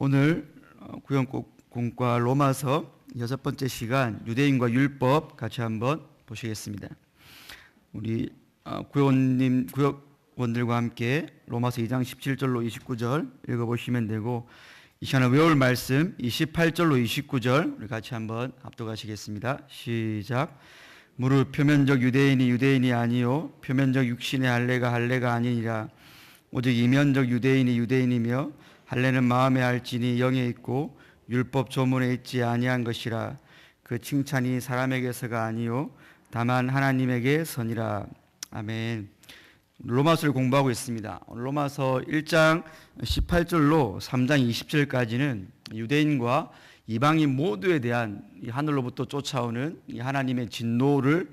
오늘 구역공과 로마서 6번째 시간 유대인과 율법 같이 한번 보시겠습니다. 우리 구역원들과 함께 로마서 2장 17절로 29절 읽어보시면 되고, 이 시간에 외울 말씀 28절로 29절 우리 같이 한번 합독하시겠습니다. 시작. 무릇 표면적 유대인이 아니요 표면적 육신의 할례가 아니니라. 오직 이면적 유대인이며 할례는 마음에 할지니 영에 있고 율법 조문에 있지 아니한 것이라. 그 칭찬이 사람에게서가 아니요 다만 하나님에게 선이라. 아멘. 로마서를 공부하고 있습니다. 로마서 1장 18절로 3장 20절까지는 유대인과 이방인 모두에 대한 하늘로부터 쫓아오는 하나님의 진노를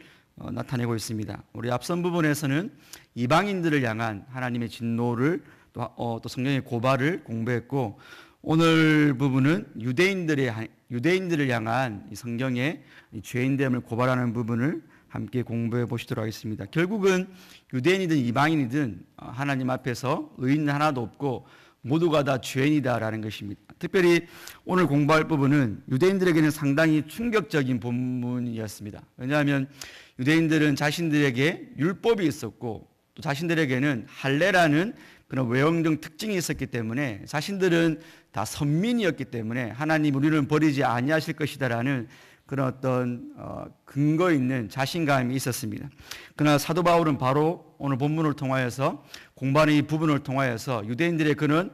나타내고 있습니다. 우리 앞선 부분에서는 이방인들을 향한 하나님의 진노를 또 성경의 고발을 공부했고, 오늘 부분은 유대인들을 향한 성경의 죄인됨을 고발하는 부분을 함께 공부해 보시도록 하겠습니다. 결국은 유대인이든 이방인이든 하나님 앞에서 의인 하나도 없고 모두가 다 죄인이다라는 것입니다. 특별히 오늘 공부할 부분은 유대인들에게는 상당히 충격적인 본문이었습니다. 왜냐하면 유대인들은 자신들에게 율법이 있었고 또 자신들에게는 할례라는 그런 외형적 특징이 있었기 때문에 자신들은 다 선민이었기 때문에 하나님 우리는 버리지 아니하실 것이다라는 그런 어떤 근거 있는 자신감이 있었습니다. 그러나 사도 바울은 바로 오늘 본문을 통하여서 공부하는 이 부분을 통하여서 유대인들의 그런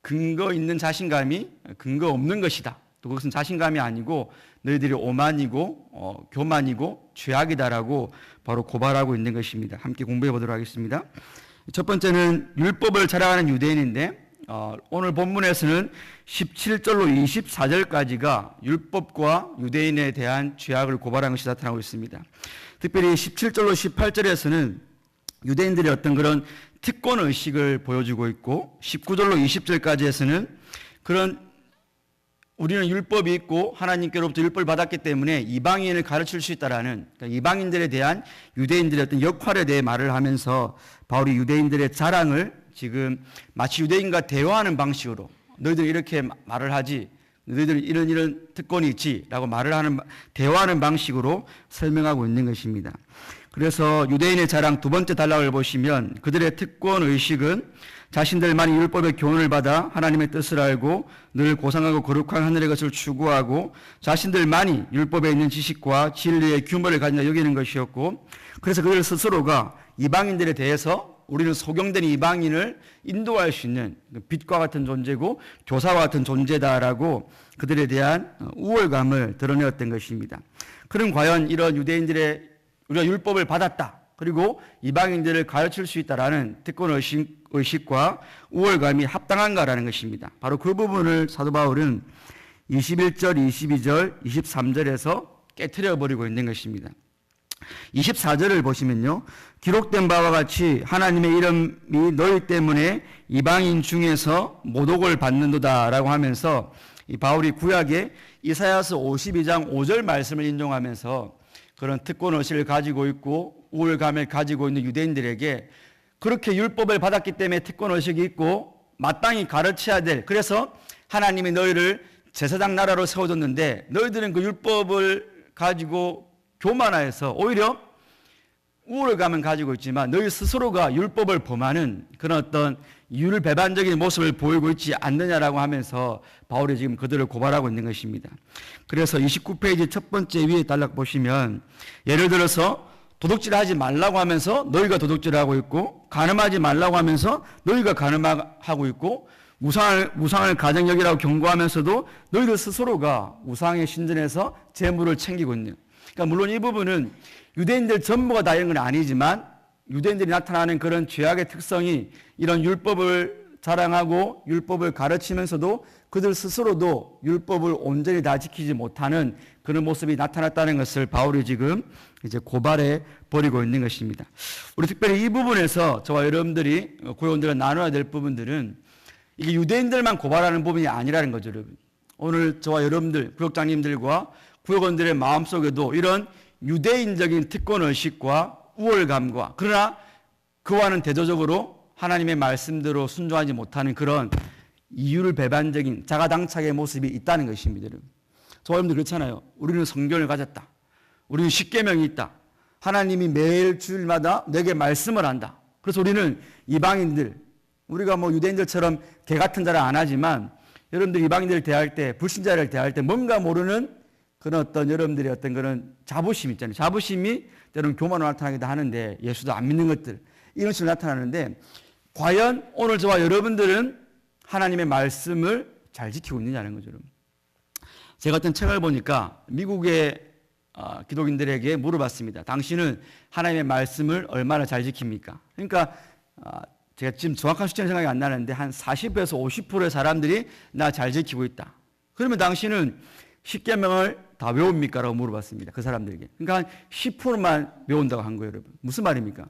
근거 있는 자신감이 근거 없는 것이다. 또 그것은 자신감이 아니고 너희들이 오만이고 교만이고 죄악이다라고 바로 고발하고 있는 것입니다. 함께 공부해 보도록 하겠습니다. 첫 번째는 율법을 자랑하는 유대인인데, 오늘 본문에서는 17절로 24절까지가 율법과 유대인에 대한 죄악을 고발하는 것이 나타나고 있습니다. 특별히 17절로 18절에서는 유대인들의 어떤 그런 특권 의식을 보여주고 있고, 19절로 20절까지에서는 그런 우리는 율법이 있고 하나님께로부터 율법을 받았기 때문에 이방인을 가르칠 수 있다라는, 그러니까 이방인들에 대한 유대인들의 어떤 역할에 대해 말을 하면서 바울이 유대인들의 자랑을 지금 마치 유대인과 대화하는 방식으로, 너희들 이렇게 말을 하지, 너희들 이런 특권이 있지 라고 대화하는 방식으로 설명하고 있는 것입니다. 그래서 유대인의 자랑 두 번째 단락을 보시면 그들의 특권 의식은 자신들만이 율법의 교훈을 받아 하나님의 뜻을 알고 늘 고상하고 거룩한 하늘의 것을 추구하고 자신들만이 율법에 있는 지식과 진리의 규모를 가진다 여기는 것이었고, 그래서 그들 스스로가 이방인들에 대해서 우리는 소경된 이방인을 인도할 수 있는 빛과 같은 존재고 교사와 같은 존재다라고 그들에 대한 우월감을 드러내었던 것입니다. 그럼 과연 이런 유대인들의 우리가 율법을 받았다, 그리고 이방인들을 가르칠 수 있다라는 특권 의식과 우월감이 합당한가라는 것입니다. 바로 그 부분을 사도 바울은 21절, 22절, 23절에서 깨트려 버리고 있는 것입니다. 24절을 보시면요, 기록된 바와 같이 하나님의 이름이 너희 때문에 이방인 중에서 모독을 받는도다라고 하면서 이 바울이 구약의 이사야서 52장 5절 말씀을 인용하면서 그런 특권 의식을 가지고 있고 우월감을 가지고 있는 유대인들에게 그렇게 율법을 받았기 때문에 특권 의식이 있고 마땅히 가르쳐야 될, 그래서 하나님이 너희를 제사장 나라로 세워줬는데 너희들은 그 율법을 가지고 교만해서 오히려 우월감은 가지고 있지만 너희 스스로가 율법을 범하는 그런 어떤 율배반적인 모습을 보이고 있지 않느냐라고 하면서 바울이 지금 그들을 고발하고 있는 것입니다. 그래서 29페이지 첫 번째 위에 단락 보시면 예를 들어서 도둑질하지 말라고 하면서 너희가 도둑질하고 있고, 간음하지 말라고 하면서 너희가 간음하고 있고, 우상을 가정역이라고 경고하면서도 너희들 스스로가 우상에 신전에서 재물을 챙기고 있는, 그러니까 물론 이 부분은 유대인들 전부가 다 이런 건 아니지만 유대인들이 나타나는 그런 죄악의 특성이 이런 율법을 자랑하고 율법을 가르치면서도 그들 스스로도 율법을 온전히 다 지키지 못하는 그런 모습이 나타났다는 것을 바울이 지금 이제 고발해 버리고 있는 것입니다. 우리 특별히 이 부분에서 저와 여러분들이 구역원들과 나눠야 될 부분들은 이게 유대인들만 고발하는 부분이 아니라는 거죠, 여러분. 오늘 저와 여러분들, 구역장님들과 구역원들의 마음속에도 이런 유대인적인 특권의식과 우월감과, 그러나 그와는 대조적으로 하나님의 말씀대로 순종하지 못하는 그런 이유를 배반적인 자가당착의 모습이 있다는 것입니다. 여러분. 저와 여러분들 그렇잖아요. 우리는 성경을 가졌다. 우리는 십계명이 있다. 하나님이 매일 주일마다 내게 말씀을 한다. 그래서 우리는 이방인들, 우리가 뭐 유대인들처럼 개 같은 자를 안 하지만 여러분들 이방인들을 대할 때, 불신자를 대할 때 뭔가 모르는 그런 어떤 여러분들의 어떤 그런 자부심 있잖아요. 자부심이 때로는 교만으로 나타나기도 하는데, 예수도 안 믿는 것들, 이런 식으로 나타나는데, 과연 오늘 저와 여러분들은 하나님의 말씀을 잘 지키고 있느냐는 거죠. 여러분. 제가 어떤 책을 보니까 미국의 기독인들에게 물어봤습니다. 당신은 하나님의 말씀을 얼마나 잘 지킵니까? 그러니까 제가 지금 정확한 숫자는 생각이 안 나는데 한 40에서 50%의 사람들이 나 잘 지키고 있다. 그러면 당신은 십계명을 다 외웁니까? 라고 물어봤습니다. 그 사람들에게. 그러니까 한 10%만 외운다고 한 거예요, 여러분. 무슨 말입니까?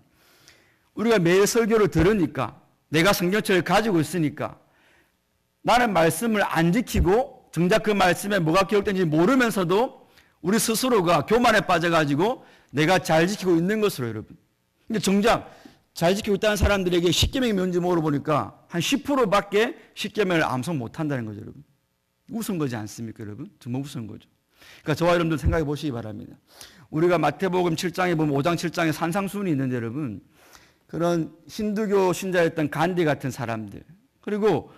우리가 매일 설교를 들으니까, 내가 성경책을 가지고 있으니까, 나는 말씀을 안 지키고 정작 그 말씀에 뭐가 기록된지 모르면서도 우리 스스로가 교만에 빠져가지고 내가 잘 지키고 있는 것으로, 여러분. 근데 정작 잘 지키고 있다는 사람들에게 십계명이 뭔지 물어보니까 한 10%밖에 십계명을 암송 못한다는 거죠, 여러분. 우스운 거지 않습니까, 여러분? 정말 우스운 거죠. 그러니까 저와 여러분들 생각해 보시기 바랍니다. 우리가 마태복음 7장에 보면 5장 7장에 산상수훈이 있는데, 여러분, 그런 힌두교 신자였던 간디 같은 사람들, 그리고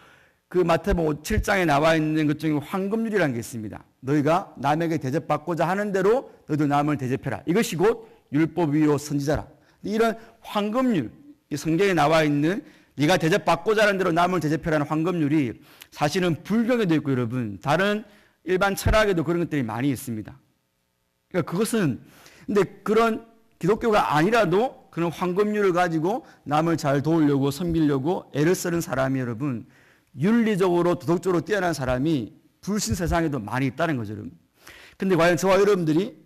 그 마태복음 7장에 나와 있는 것 중에 황금률이라는 게 있습니다. 너희가 남에게 대접받고자 하는 대로 너희도 남을 대접해라. 이것이 곧 율법이요 선지자라. 이런 황금률, 이 성경에 나와 있는 네가 대접받고자 하는 대로 남을 대접해라는 황금률이 사실은 불경에도 있고, 여러분, 다른 일반 철학에도 그런 것들이 많이 있습니다. 그러니까 그것은, 근데 그런 기독교가 아니라도 그런 황금률을 가지고 남을 잘 도우려고 섬기려고 애를 쓰는 사람이, 여러분, 윤리적으로 도덕적으로 뛰어난 사람이 불신 세상에도 많이 있다는 거죠, 여러분. 근데 과연 저와 여러분들이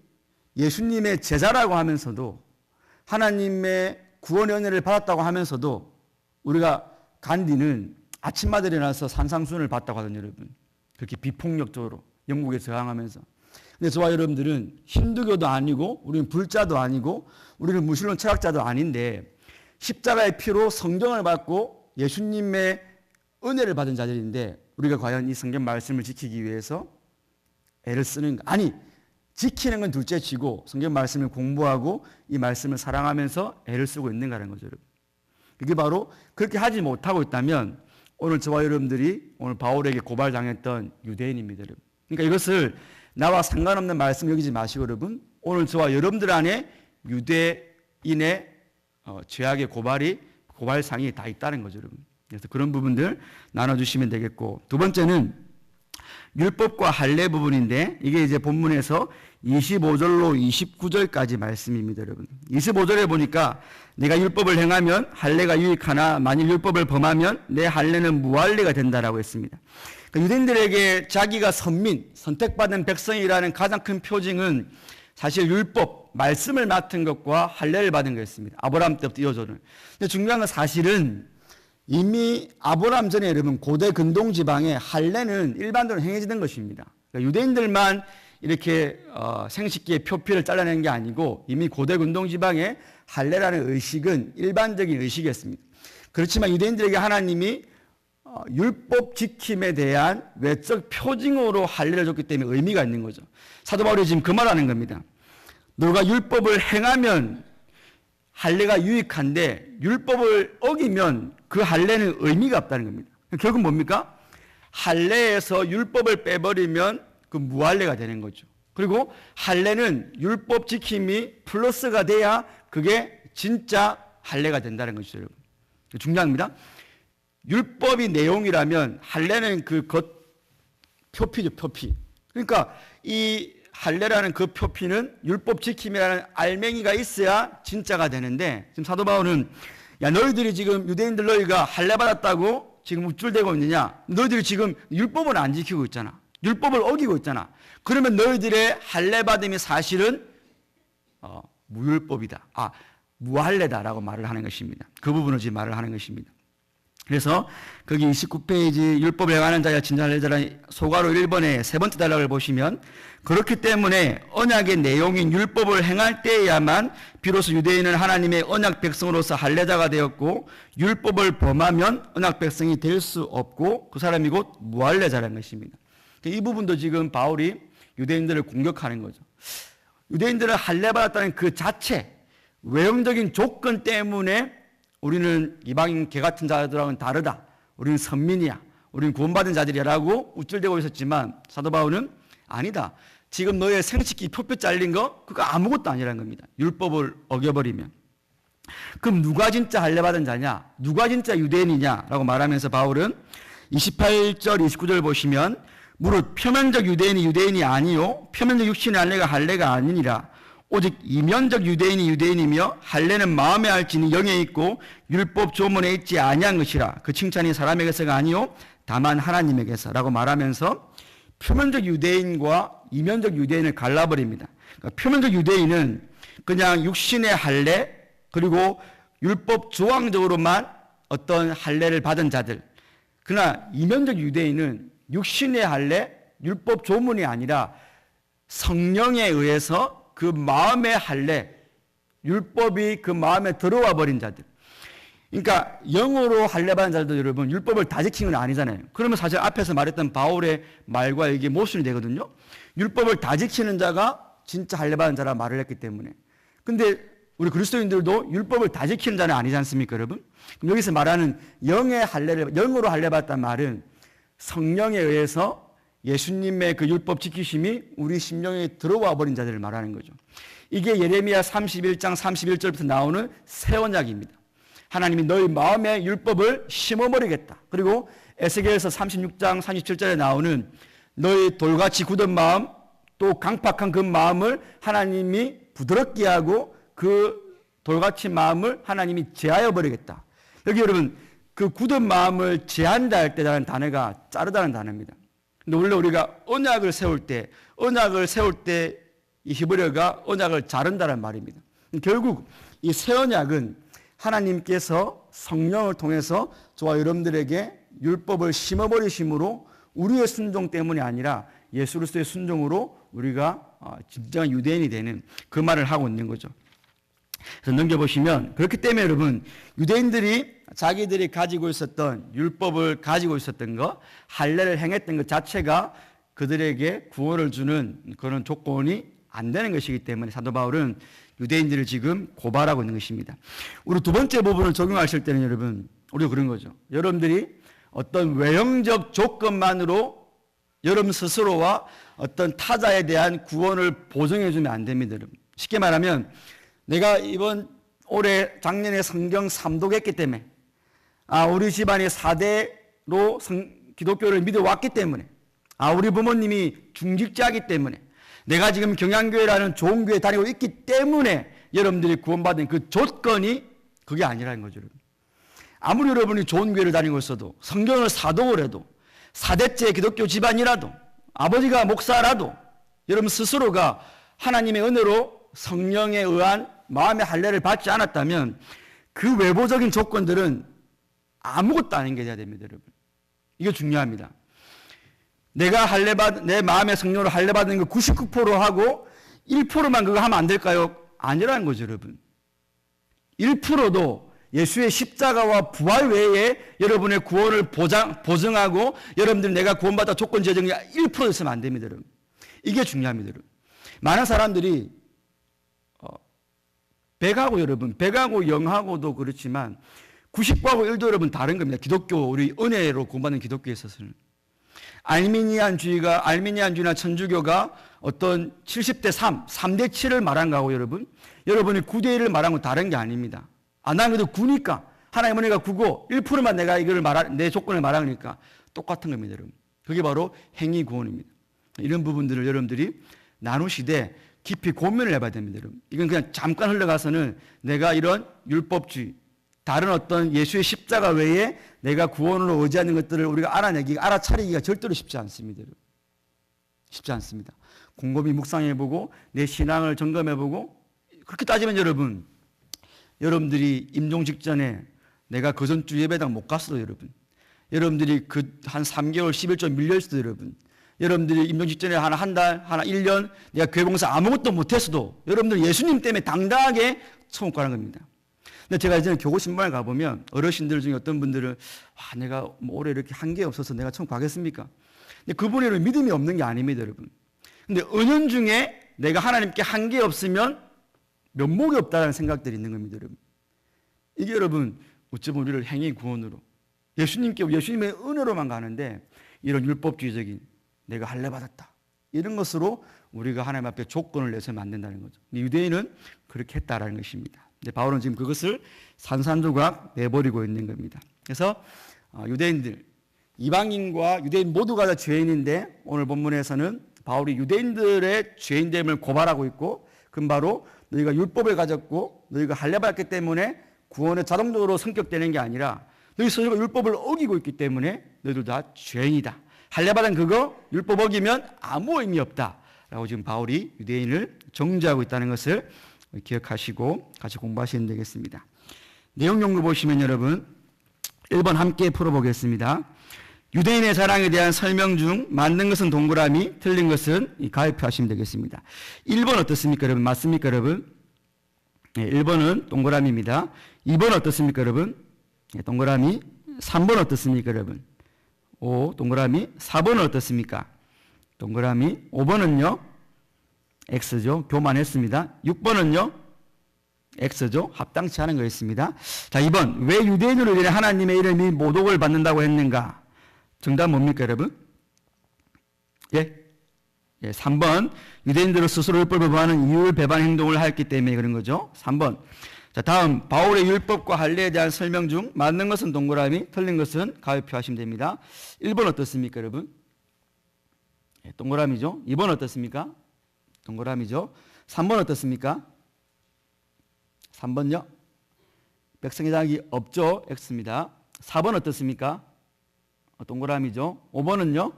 예수님의 제자라고 하면서도 하나님의 구원의 은혜를 받았다고 하면서도 우리가 간디는 아침마다 일어나서 산상수훈을 받다고 하거든요, 여러분. 그렇게 비폭력적으로 영국에 저항하면서. 근데 저와 여러분들은 힌두교도 아니고 우리는 불자도 아니고 우리는 무신론 철학자도 아닌데 십자가의 피로 성경을 받고 예수님의 은혜를 받은 자들인데 우리가 과연 이 성경 말씀을 지키기 위해서 애를 쓰는가? 아니, 지키는 건 둘째치고 성경 말씀을 공부하고 이 말씀을 사랑하면서 애를 쓰고 있는가라는 거죠, 여러분. 이게 바로 그렇게 하지 못하고 있다면 오늘 저와 여러분들이 오늘 바울에게 고발당했던 유대인입니다, 여러분. 그러니까 이것을 나와 상관없는 말씀 여기지 마시고, 여러분, 오늘 저와 여러분들 안에 유대인의 죄악의 고발상이 다 있다는 거죠, 여러분. 그래서 그런 부분들 나눠주시면 되겠고, 두 번째는 율법과 할례 부분인데 이게 이제 본문에서 25절로 29절까지 말씀입니다, 여러분. 25절에 보니까 내가 율법을 행하면 할례가 유익하나 만일 율법을 범하면 내 할례는 무할례가 된다라고 했습니다. 그러니까 유대인들에게 자기가 선택받은 백성이라는 가장 큰 표징은 사실 율법, 말씀을 맡은 것과 할례를 받은 거였습니다. 아브라함 때부터 이어져는. 근데 중요한 건 사실은 이미 아브라함 전에, 여러분, 고대 근동 지방에 할례는 일반적으로 행해지던 것입니다. 그러니까 유대인들만 이렇게 생식기의 표피를 잘라낸 게 아니고 이미 고대 근동 지방에 할례라는 의식은 일반적인 의식이었습니다. 그렇지만 유대인들에게 하나님이 율법 지킴에 대한 외적 표징으로 할례를 줬기 때문에 의미가 있는 거죠. 사도 바울이 지금 그 말하는 겁니다. 너가 율법을 행하면 할례가 유익한데 율법을 어기면 그 할례는 의미가 없다는 겁니다. 결국 뭡니까? 할례에서 율법을 빼버리면 그 무할례가 되는 거죠. 그리고 할례는 율법 지킴이 플러스가 돼야 그게 진짜 할례가 된다는 것이죠, 여러분. 중요합니다. 율법이 내용이라면 할례는 그 겉 표피죠, 표피. 그러니까 이 할례라는 그 표피는 율법 지킴이라는 알맹이가 있어야 진짜가 되는데, 지금 사도 바울은 야, 너희들이 지금 유대인들 너희가 할례 받았다고 지금 우쭐대고 있느냐? 너희들이 지금 율법을 안 지키고 있잖아. 율법을 어기고 있잖아. 그러면 너희들의 할례 받음이 사실은 무율법이다. 무할례다라고 말을 하는 것입니다. 그 부분을 지금 말을 하는 것입니다. 그래서 거기 29페이지 율법을 행하는 자야 진정할 자라는 소가로 1번의 세 번째 단락을 보시면 그렇기 때문에 언약의 내용인 율법을 행할 때에야만 비로소 유대인은 하나님의 언약 백성으로서 할례자가 되었고 율법을 범하면 언약 백성이 될 수 없고 그 사람이 곧 무할례자라는 것입니다. 이 부분도 지금 바울이 유대인들을 공격하는 거죠. 유대인들을 할례받았다는 그 자체 외형적인 조건 때문에 우리는 이방인 개 같은 자들하고는 다르다. 우리는 선민이야. 우리는 구원받은 자들이라고 우쭐대고 있었지만 사도 바울은 아니다. 지금 너의 생식기 표표 잘린 거 그거 아무것도 아니라는 겁니다. 율법을 어겨버리면. 그럼 누가 진짜 할례받은 자냐? 누가 진짜 유대인이냐라고 말하면서 바울은 28절 29절 보시면 무릇 표면적 유대인이 유대인이 아니요 표면적 육신의 할례가 아니니라. 오직 이면적 유대인이 유대인이며 할례는 마음에 할지니 영에 있고 율법 조문에 있지 아니한 것이라. 그 칭찬이 사람에게서가 아니요 다만 하나님에게서라고 말하면서 표면적 유대인과 이면적 유대인을 갈라버립니다. 그러니까 표면적 유대인은 그냥 육신의 할례 그리고 율법 조항적으로만 어떤 할례를 받은 자들. 그러나 이면적 유대인은 육신의 할례, 율법 조문이 아니라 성령에 의해서 그 마음의 할례, 율법이 그 마음에 들어와 버린 자들. 그러니까 영으로 할례받은 자들도 여러분 율법을 다 지키는 건 아니잖아요. 그러면 사실 앞에서 말했던 바울의 말과 이게 모순이 되거든요. 율법을 다 지키는 자가 진짜 할례받은 자라 말을 했기 때문에. 근데 우리 그리스도인들도 율법을 다 지키는 자는 아니지 않습니까, 여러분? 그럼 여기서 말하는 영으로 할례받았다는 말은 성령에 의해서 예수님의 그 율법 지키심이 우리 심령에 들어와 버린 자들을 말하는 거죠. 이게 예레미야 31장 31절부터 나오는 새 언약입니다. 하나님이 너희 마음에 율법을 심어버리겠다. 그리고 에스겔서 36장 37절에 나오는 너희 돌같이 굳은 마음 또 강팍한 그 마음을 하나님이 부드럽게 하고 그 돌같이 마음을 하나님이 제하여 버리겠다. 여기 여러분 그 굳은 마음을 제한다 할 때라는 단어가 자르다는 단어입니다. 근데 원래 우리가 언약을 세울 때 이 히브리어가 언약을 자른다는 말입니다. 결국 이 새 언약은 하나님께서 성령을 통해서 저와 여러분들에게 율법을 심어버리심으로 우리의 순종 때문이 아니라 예수 그리스도의 순종으로 우리가 진정한 유대인이 되는 그 말을 하고 있는 거죠. 그래서 넘겨보시면 그렇기 때문에 여러분 유대인들이 자기들이 가지고 있었던 율법을 가지고 있었던 것 할례를 행했던 것 자체가 그들에게 구원을 주는 그런 조건이 안 되는 것이기 때문에 사도 바울은 유대인들을 지금 고발하고 있는 것입니다. 우리 두 번째 부분을 적용하실 때는 여러분 우리가 그런 거죠. 여러분들이 어떤 외형적 조건만으로 여러분 스스로와 어떤 타자에 대한 구원을 보증해 주면 안 됩니다. 여러분. 쉽게 말하면 내가 올해 작년에 성경 3독했기 때문에 우리 집안이 4대로 기독교를 믿어왔기 때문에 우리 부모님이 중직자이기 때문에 내가 지금 경양교회라는 좋은 교회 다니고 있기 때문에 여러분들이 구원받은 그 조건이 그게 아니라는 거죠. 여러분. 아무리 여러분이 좋은 교회를 다니고 있어도 성경을 4독을 해도 4대째 기독교 집안이라도 아버지가 목사라도 여러분 스스로가 하나님의 은혜로 성령에 의한 마음의 할례를 받지 않았다면 그 외부적인 조건들은 아무것도 아닌 게 돼야 됩니다, 여러분. 이게 중요합니다. 내 마음의 성령으로 할례받는 거 99%하고 1%만 그거 하면 안 될까요? 아니라는 거죠, 여러분. 1%도 예수의 십자가와 부활 외에 여러분의 구원을 보증하고 여러분들 내가 구원받아 조건 제정이 1% 있으면 안 됩니다, 여러분. 이게 중요합니다, 여러분. 많은 사람들이 백하고 여러분, 백하고 0하고도 그렇지만 99하고 1도 여러분 다른 겁니다. 기독교, 우리 은혜로 구원받는 기독교에 있어서는. 알미니안주의나 천주교가 어떤 70대 3대 7을 말한 거하고 여러분이 9대 1을 말한 건 다른 게 아닙니다. 난 그래도 9니까 하나님 은혜가 9고 1%만 내가 내 조건을 말하니까 똑같은 겁니다, 여러분. 그게 바로 행위 구원입니다. 이런 부분들을 여러분들이 나누시되 깊이 고민을 해봐야 됩니다, 여러분. 이건 그냥 잠깐 흘러가서는 내가 이런 율법주의, 다른 어떤 예수의 십자가 외에 내가 구원으로 의지하는 것들을 우리가 알아차리기가 절대로 쉽지 않습니다, 여러분. 쉽지 않습니다. 곰곰이 묵상해보고 내 신앙을 점검해보고 그렇게 따지면 여러분들이 임종 직전에 내가 그 전주 예배당 못 갔어도 여러분, 여러분들이 그 한 3개월 11조 밀려 있어도 여러분, 여러분들이 임종 직전에 한 달, 1년 내가 교회 봉사 아무것도 못했어도 여러분들 예수님 때문에 당당하게 천국 가는 겁니다. 근데 제가 이제 교구 신방을 가보면 어르신들 중에 어떤 분들은 와, 내가 뭐 올해 이렇게 한 게 없어서 내가 천국 가겠습니까? 근데 그분이 믿음이 없는 게 아닙니다, 여러분. 근데 은연중에 내가 하나님께 한 게 없으면 면목이 없다는 생각들이 있는 겁니다, 여러분. 이게 여러분 어쩌면 우리를 행위 구원으로 예수님의 은혜로만 가는데 이런 율법주의적인 내가 할례 받았다 이런 것으로 우리가 하나님 앞에 조건을 내서는 안 된다는 거죠. 유대인은 그렇게 했다라는 것입니다. 근데 바울은 지금 그것을 산산조각 내버리고 있는 겁니다. 그래서 유대인들, 이방인과 유대인 모두가 다 죄인인데 오늘 본문에서는 바울이 유대인들의 죄인됨을 고발하고 있고, 그건 바로 너희가 율법을 가졌고 너희가 할례 받았기 때문에 구원의 자동적으로 성격되는 게 아니라 너희 스스로가 율법을 어기고 있기 때문에 너희들 다 죄인이다. 할례 받은 그거 율법 어기면 아무 의미 없다라고 지금 바울이 유대인을 정죄하고 있다는 것을 기억하시고 같이 공부하시면 되겠습니다. 내용 연구 보시면 여러분 1번 함께 풀어보겠습니다. 유대인의 자랑에 대한 설명 중 맞는 것은 동그라미, 틀린 것은 가위표하시면 되겠습니다. 1번 어떻습니까 여러분? 맞습니까 여러분? 네, 1번은 동그라미입니다. 2번 어떻습니까 여러분? 네, 동그라미. 3번 어떻습니까 여러분? 오, 동그라미. 4번은 어떻습니까? 동그라미. 5번은요? X죠. 교만했습니다. 6번은요? X죠. 합당치 않은 거였습니다. 자, 2번. 왜 유대인으로 인해 하나님의 이름이 모독을 받는다고 했는가? 정답 뭡니까 여러분? 예? 3번. 유대인들은 스스로 율법을 범하는 이율 배반 행동을 했기 때문에 그런 거죠. 3번. 자, 다음 바울의 율법과 할례에 대한 설명 중 맞는 것은 동그라미, 틀린 것은 가위표 하시면 됩니다. 1번 어떻습니까 여러분? 동그라미죠. 2번 어떻습니까? 동그라미죠. 3번 어떻습니까? 3번요? 백성의 자격이 없죠. X입니다. 4번 어떻습니까? 동그라미죠. 5번은요?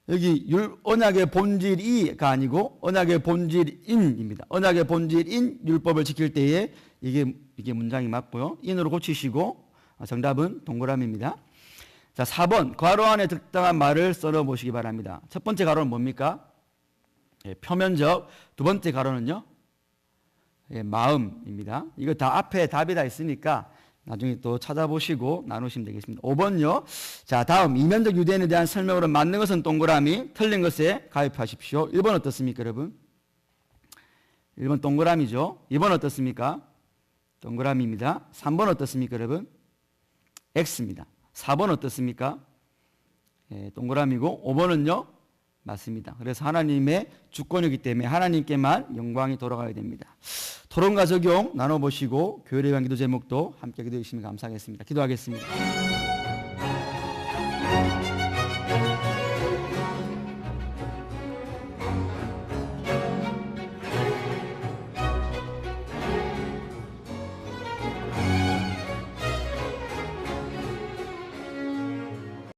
여기 언약의 본질이가 아니고 언약의 본질인입니다. 언약의 본질인 율법을 지킬 때에 이게 문장이 맞고요. 인으로 고치시고 정답은 동그라미입니다. 자, 4번 괄호 안에 적당한 말을 썰어 보시기 바랍니다. 첫 번째 괄호는 뭡니까? 표면적. 두 번째 괄호는요? 마음입니다. 이거 다 앞에 답이 다 있으니까 나중에 또 찾아보시고 나누시면 되겠습니다. 5번요. 자, 다음 이면적 유대인에 대한 설명으로 맞는 것은 동그라미, 틀린 것에 가입하십시오. 1번 어떻습니까 여러분? 1번 동그라미죠. 2번 어떻습니까? 동그라미입니다. 3번 어떻습니까 여러분? X입니다. 4번 어떻습니까? 동그라미고 5번은요? 맞습니다. 그래서 하나님의 주권이기 때문에 하나님께만 영광이 돌아가야 됩니다. 토론과 적용 나눠보시고 교회에 관한 기도 제목도 함께 기도해 주시면 감사하겠습니다. 기도하겠습니다.